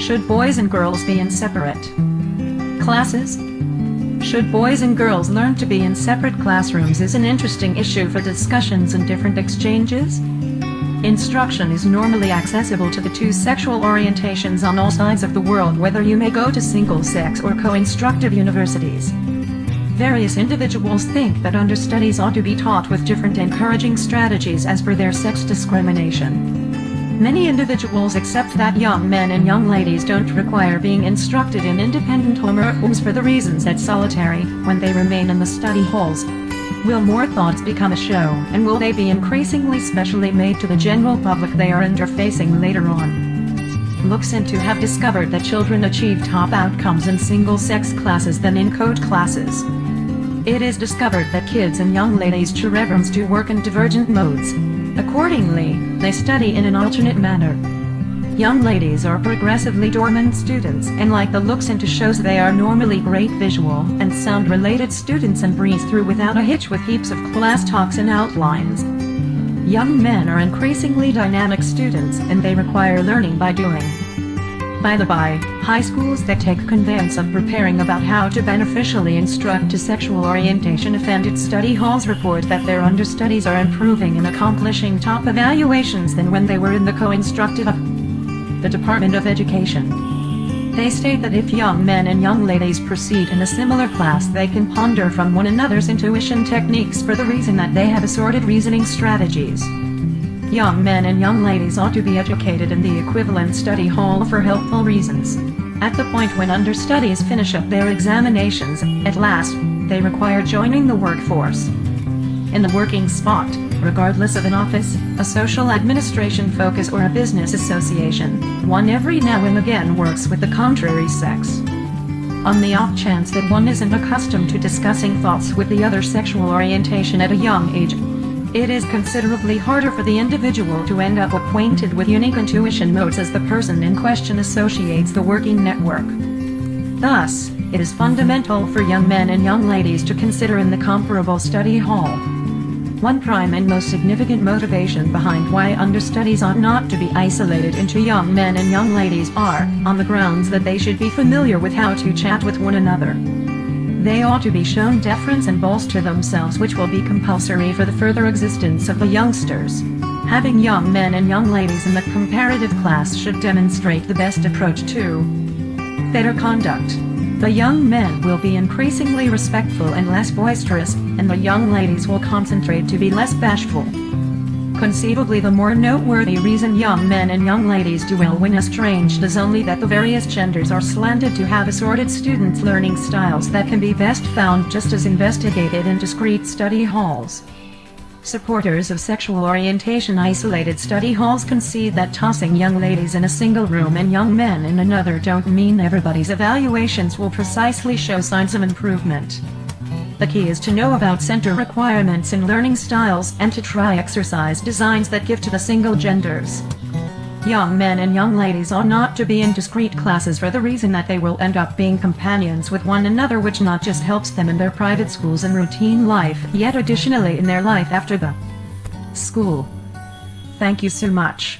Should boys and girls be in separate classes? Should boys and girls learn to be in separate classrooms is an interesting issue for discussions and different exchanges. Instruction is normally accessible to the two sexual orientations on all sides of the world, whether you may go to single-sex or co-instructive universities. Various individuals think that understudies ought to be taught with different encouraging strategies as per their sex discrimination. Many individuals accept that young men and young ladies don't require being instructed in independent homerooms for the reasons that solitary when they remain in the study halls. Will more thoughts become a show, and will they be increasingly specially made to the general public they are interfacing later on? Looks into have discovered that children achieve top outcomes in single-sex classes than in co-ed classes. It is discovered that kids and young ladies' cerebrums do work in divergent modes. Accordingly, they study in an alternate manner. Young ladies are progressively dormant students, and like the looks into shows, they are normally great visual and sound-related students and breeze through without a hitch with heaps of class talks and outlines. Young men are increasingly dynamic students, and they require learning by doing. By the by, high schools that take conveyance of preparing about how to beneficially instruct to sexual orientation offended study halls report that their understudies are improving and accomplishing top evaluations than when they were in the co-instructive of the Department of Education. They state that if young men and young ladies proceed in a similar class, they can ponder from one another's intuition techniques for the reason that they have assorted reasoning strategies. Young men and young ladies ought to be educated in the equivalent study hall for helpful reasons. At the point when understudies finish up their examinations, at last, they require joining the workforce. In the working spot, regardless of an office, a social administration focus or a business association, one every now and again works with the contrary sex. On the off chance that one isn't accustomed to discussing thoughts with the other sexual orientation at a young age, it is considerably harder for the individual to end up acquainted with unique intuition modes as the person in question associates the working network. Thus, it is fundamental for young men and young ladies to consider in the comparable study hall. One prime and most significant motivation behind why understudies ought not to be isolated into young men and young ladies are, on the grounds that they should be familiar with how to chat with one another. They ought to be shown deference and bolster themselves, which will be compulsory for the further existence of the youngsters. Having young men and young ladies in the comparative class should demonstrate the best approach to better conduct. The young men will be increasingly respectful and less boisterous, and the young ladies will concentrate to be less bashful. Conceivably, the more noteworthy reason young men and young ladies do well when estranged is only that the various genders are slanted to have assorted students' learning styles that can be best found just as investigated in discrete study halls. Supporters of sexual orientation isolated study halls concede that tossing young ladies in a single room and young men in another don't mean everybody's evaluations will precisely show signs of improvement. The key is to know about center requirements in learning styles and to try exercise designs that give to the single genders. Young men and young ladies ought not to be in discrete classes for the reason that they will end up being companions with one another, which not just helps them in their private schools and routine life, yet additionally in their life after the school. Thank you so much.